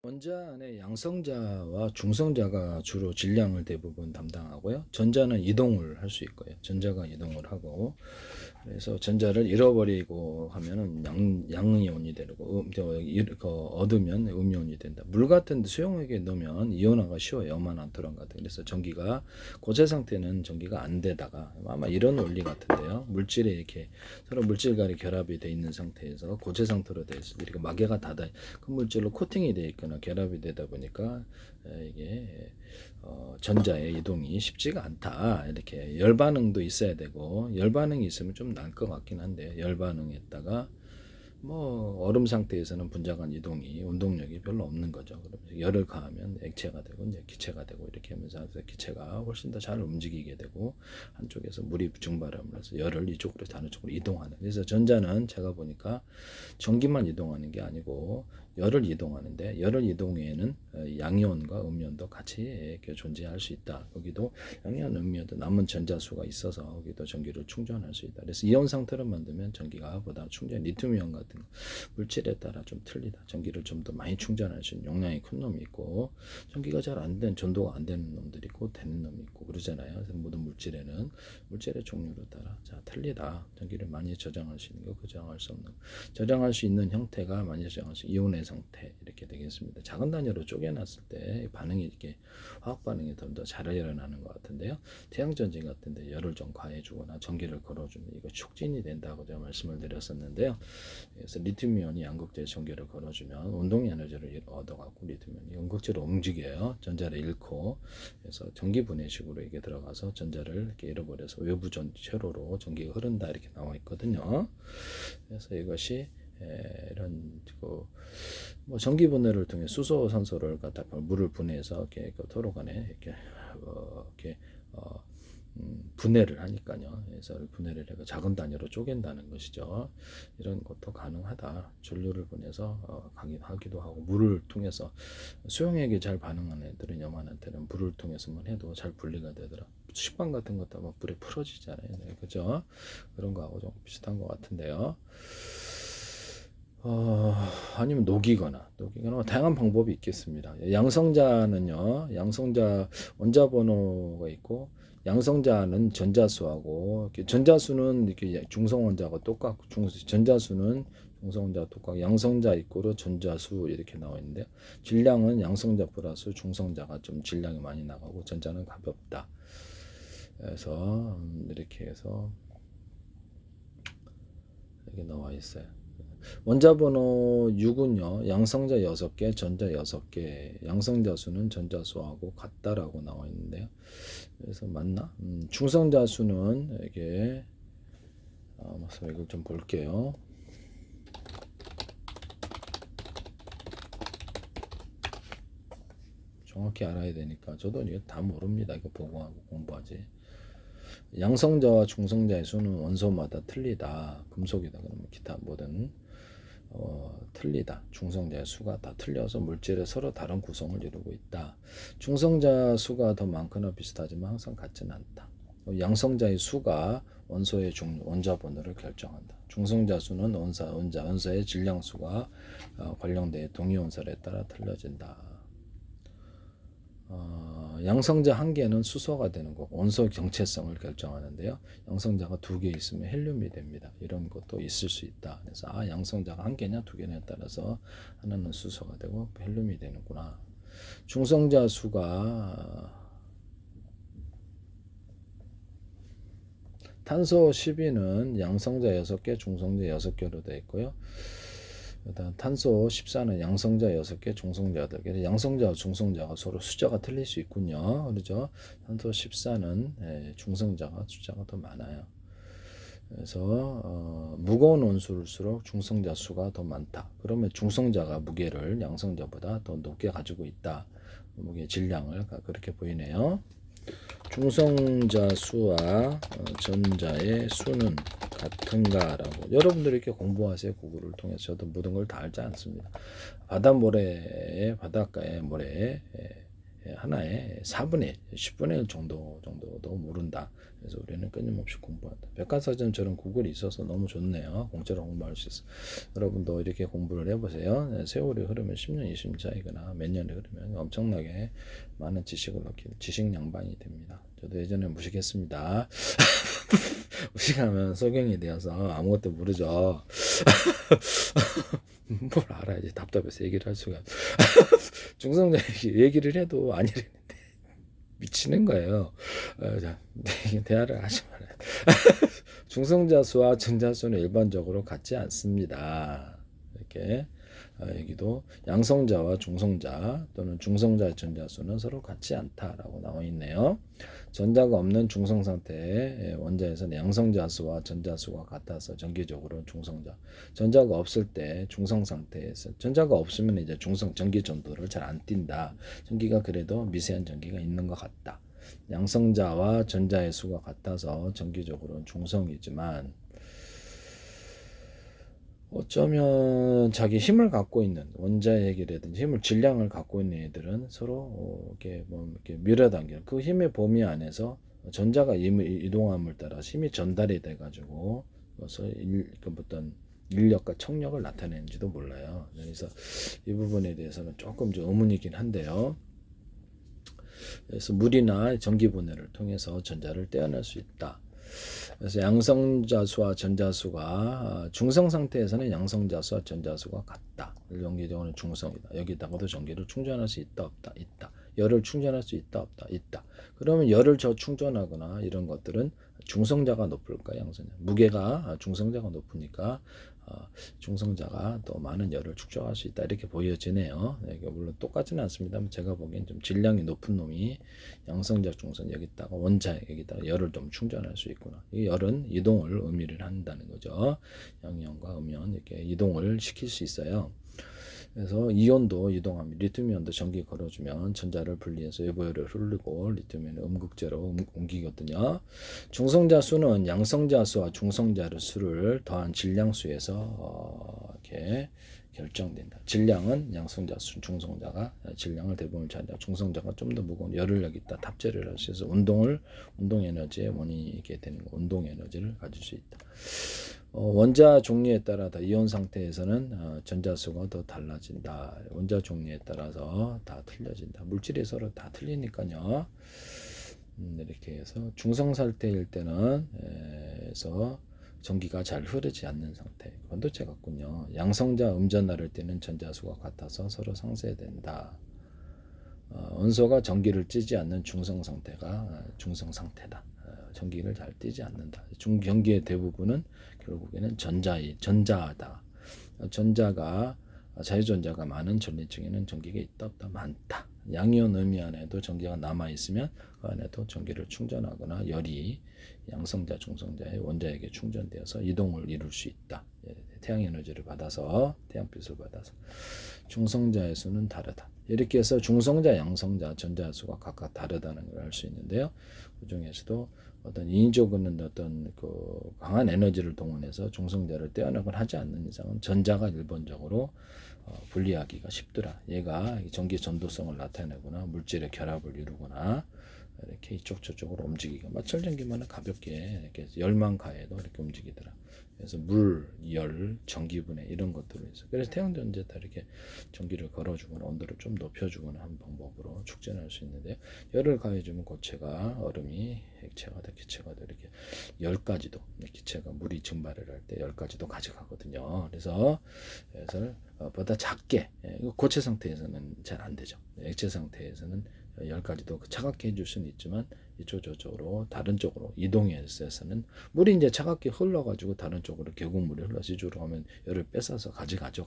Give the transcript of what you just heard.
원자 안에 양성자와 중성자가 주로 질량을 대부분 담당하고요. 전자는 이동을 할 수 있고요. 전자가 이동을 하고, 그래서 전자를 잃어버리고 하면은 양이온이 되고, 얻으면 음이온이 된다. 물 같은 수용액에 넣으면 이온화가 쉬워요. 염화나트륨 같은. 그래서 전기가 고체 상태는 전기가 안 되다가 아마 이런 원리 같은데요. 물질에 이렇게 서로 물질간이 결합이 돼 있는 상태에서 고체 상태로 돼 있을 때 이렇게 마개가 닫아 그 물질로 코팅이 돼 있거나 결합이 되다 보니까 이게 전자의 이동이 쉽지가 않다. 이렇게 열 반응도 있어야 되고 열 반응이 있으면 좀 나을 것 같긴 한데 열 반응에다가 뭐 얼음 상태에서는 분자 간 이동이 운동력이 별로 없는 거죠. 그러면서 열을 가하면 액체가 되고 이제 기체가 되고 이렇게 하면서 기체가 훨씬 더 잘 움직이게 되고 한쪽에서 물이 증발함을 해서 열을 이쪽으로 다른 쪽으로 이동하는. 그래서 전자는 제가 보니까 전기만 이동하는 게 아니고 열을 이동하는데 열을 이동에는 양이온과 음이온도 같이 이렇게 존재할 수 있다. 거기도 양이온, 음이온도 남은 전자수가 있어서 거기도 전기를 충전할 수 있다. 그래서 이온 상태로 만들면 전기가 보다 충전, 리튬이온 같은 물질에 따라 좀 틀리다. 전기를 좀 더 많이 충전할 수 있는 용량이 큰 놈이 있고 전기가 잘 안 된, 전도가 안 되는 놈들이 있고 되는 놈이 있고 그러잖아요. 그래서 모든 물질에는 물질의 종류로 따라 틀리다. 전기를 많이 저장할 수 있는 거, 저장할 수 없는 거. 저장할 수 있는 형태가 많이 저장할 수 있는 이온의 상태 이렇게 되겠습니다. 작은 단위로 쪼개놨을 때 반응이 이렇게 화학 반응이 더 잘 일어나는 것 같은데요. 태양전지 같은데 열을 좀 가해주거나 전기를 걸어주면 이거 촉진이 된다고 제가 말씀을 드렸었는데요. 그래서 리튬이온이 양극재에 전기를 걸어주면 운동 에너지를 얻어갖고 리튬이온이 양극재로 움직여요. 전자를 잃고 그래서 전기 분해식으로 이게 들어가서 전자를 이렇게 잃어버려서 외부 세로로 전기가 흐른다 이렇게 나와 있거든요. 그래서 이것이 이런 뭐 전기 분해를 통해 수소, 산소를 갖다 물을 분해해서 이렇게 도로 간에 이렇게 분해를 하니까요. 그래서 분해를 해서 작은 단위로 쪼갠다는 것이죠. 이런 것도 가능하다. 전류를 보내서 하기도 하고 물을 통해서 수용액이 잘 반응하는 애들은 염화한테는 물을 통해서만 해도 잘 분리가 되더라. 식빵 같은 것도 막 물에 풀어지잖아요. 네, 그죠? 그런 거하고 좀 비슷한 것 같은데요. 아니면 녹이거나 다양한 방법이 있겠습니다. 양성자는요, 양성자 원자 번호가 있고, 양성자는 전자수하고, 전자수는 이렇게 중성 원자가 똑같고, 전자수는 중성 원자가 똑같고, 양성자 이꼬르 전자수 이렇게 나와 있는데요. 질량은 양성자 플러스 중성자가 좀 질량이 많이 나가고, 전자는 가볍다. 그래서 이렇게 해서 이렇게 나와 있어요. 원자 번호 6은요. 양성자 6개, 전자 6개. 양성자 수는 전자 수하고 같다라고 나와 있는데요. 그래서 맞나? 중성자 수는 이게 맞습니다. 이걸 좀 볼게요. 정확히 알아야 되니까 저도 이거 다 모릅니다. 이거 보고 하고 공부하지. 양성자와 중성자의 수는 원소마다 틀리다. 금속이다 그러면 기타 뭐든 틀리다. 중성자의 수가 다 틀려서 물질에 서로 다른 구성을 이루고 있다. 중성자 수가 더 많거나 비슷하지만 항상 같지는 않다. 양성자의 수가 원소의 원자 번호를 결정한다. 중성자 수는 원소의 질량 수가 관련된 동위원설에 따라 틀려진다. 양성자 한 개는 수소가 되는 거고 원소 정체성을 결정하는데요. 양성자가 2개 있으면 헬륨이 됩니다. 이런 것도 있을 수 있다. 그래서 양성자가 한 개냐 2개냐에 따라서 하나는 수소가 되고 헬륨이 되는구나. 중성자 수가 탄소 12는 양성자 6개, 중성자 6개로 되어 있고요. 그다음 탄소 14는 양성자 6개, 중성자 8개. 양성자와 중성자가 서로 숫자가 틀릴 수 있군요. 그렇죠? 탄소 14는 중성자가 숫자가 더 많아요. 그래서 무거운 원소일수록 중성자 수가 더 많다. 그러면 중성자가 무게를 양성자보다 더 높게 가지고 있다. 무게 질량을 그렇게 보이네요. 중성자 수와 전자의 수는 같은가라고 여러분들이 이렇게 공부하세요. 구글을 통해서. 저도 모든 걸 다 알지 않습니다. 바닷가의 모래에 하나의 4분의 10분의 1 정도도 모른다. 그래서 우리는 끊임없이 공부한다. 백과사전처럼 구글이 있어서 너무 좋네요. 공짜로 공부할 수 있어. 여러분도 이렇게 공부를 해보세요. 세월이 흐르면 10년, 20년 차이거나 몇 년이 흐르면 엄청나게 많은 지식을 얻게 지식 양반이 됩니다. 저도 예전에 무식했습니다. 무식하면 소경이 되어서 아무것도 모르죠. 뭘 알아야지. 답답해서 얘기를 할 수가. 중성자 얘기를 해도 아니랬는데 미치는 거예요. 대화를 하지 말아요. 중성자수와 전자수는 일반적으로 같지 않습니다. 이렇게 여기도 양성자와 중성자 또는 중성자 전자수는 서로 같지 않다라고 나와 있네요. 전자가 없는 중성 상태의 원자에서는 양성자수와 전자수가 같아서 정기적으로 중성자. 전자가 없을 때 중성 상태에서 전자가 없으면 이제 중성 전기 전도를 잘 안 띈다. 전기가 그래도 미세한 전기가 있는 것 같다. 양성자와 전자의 수가 같아서 정기적으로는 중성이지만 어쩌면 자기 힘을 갖고 있는 원자의 핵이라든지 힘을 질량을 갖고 있는 애들은 서로 이렇게 밀어당기는 그 힘의 범위 안에서 전자가 이동함을 따라 힘이 전달이 돼가지고 그래서 어떤 인력과 청력을 나타내는지도 몰라요. 그래서 이 부분에 대해서는 조금 좀 의문이긴 한데요. 그래서 물이나 전기 분해를 통해서 전자를 떼어낼 수 있다. 그래서 양성자수와 전자수가 중성 상태에서는 양성자수와 전자수가 같다. 전기적으로는 중성이다. 여기다가도 전기를 충전할 수 있다 없다 있다. 열을 충전할 수 있다 없다 있다. 그러면 열을 충전하거나 이런 것들은 중성자가 높을까 양성자. 무게가 중성자가 높으니까 중성자가 더 많은 열을 축적할 수 있다 이렇게 보여지네요. 물론 똑같지는 않습니다만 제가 보기엔 좀 질량이 높은 놈이 양성자 중성 여기다가 원자 여기다가 열을 좀 충전할 수 있구나. 이 열은 이동을 의미를 한다는 거죠. 양이온과 음이온 이렇게 이동을 시킬 수 있어요. 그래서 이온도 이동합니다. 리튬이온도 전기 걸어주면 전자를 분리해서 외부열을 흐르고 리튬이온은 음극재로 옮기거든요. 중성자 수는 양성자 수와 중성자 수를 더한 질량수에서 이렇게 결정된다. 질량은 양성자 수, 중성자가 질량을 대부분 차지하고 중성자가 좀 더 무거운 열을 여기다 탑재를 할 수 있어서 운동 에너지의 원인이 되는 거, 운동 에너지를 가질 수 있다. 원자 종류에 따라 다 이온 상태에서는 전자수가 더 달라진다. 원자 종류에 따라서 다 틀려진다. 물질이 서로 다 틀리니까요. 이렇게 해서 중성 상태일 때는 해서 전기가 잘 흐르지 않는 상태. 반도체 같군요. 양성자 음전하를 때는 전자수가 같아서 서로 상쇄된다. 원소가 전기를 찌지 않는 중성 상태가 중성 상태다. 전기를 잘 띄지 않는다. 중전기의 대부분은 결국에는 전자다. 전자가 자유전자가 많은 전리층에는 전기가 있다 없다 많다. 양이온 음이온에도 전기가 남아 있으면 그 안에도 전기를 충전하거나 열이 양성자 중성자의 원자에게 충전되어서 이동을 이룰 수 있다. 태양 에너지를 받아서 태양빛을 받아서 중성자의 수는 다르다. 이렇게 해서 중성자, 양성자, 전자 수가 각각 다르다는 걸 알 수 있는데요. 그 중에서도 어떤 인위적인 어떤 그 강한 에너지를 동원해서 중성자를 떼어내곤 하지 않는 이상은 전자가 일반적으로 분리하기가 쉽더라. 얘가 전기 전도성을 나타내거나 물질의 결합을 이루거나 이렇게 이쪽 저쪽으로 움직이기가 마찰전기만은 가볍게 이렇게 열만 가해도 이렇게 움직이더라. 그래서 물, 열, 전기분해 이런 것들로 해서 그래서 태양전자에다 이렇게 전기를 걸어주거나 온도를 좀 높여주거나 하는 방법으로 축전할 수 있는데 열을 가해주면 고체가 얼음이 액체가 돼 기체가 돼 이렇게 열까지도 기체가 물이 증발을 할 때 열까지도 가져가거든요. 그래서 보다 작게 고체 상태에서는 잘 안 되죠. 액체 상태에서는 열까지도 차갑게 해줄 수는 있지만 이쪽 저쪽으로 다른 쪽으로 이동해서는 물이 이제 차갑게 흘러가지고 다른 쪽으로 계곡물이 흘러서 이쪽으로 가면 열을 뺏어서 가져가기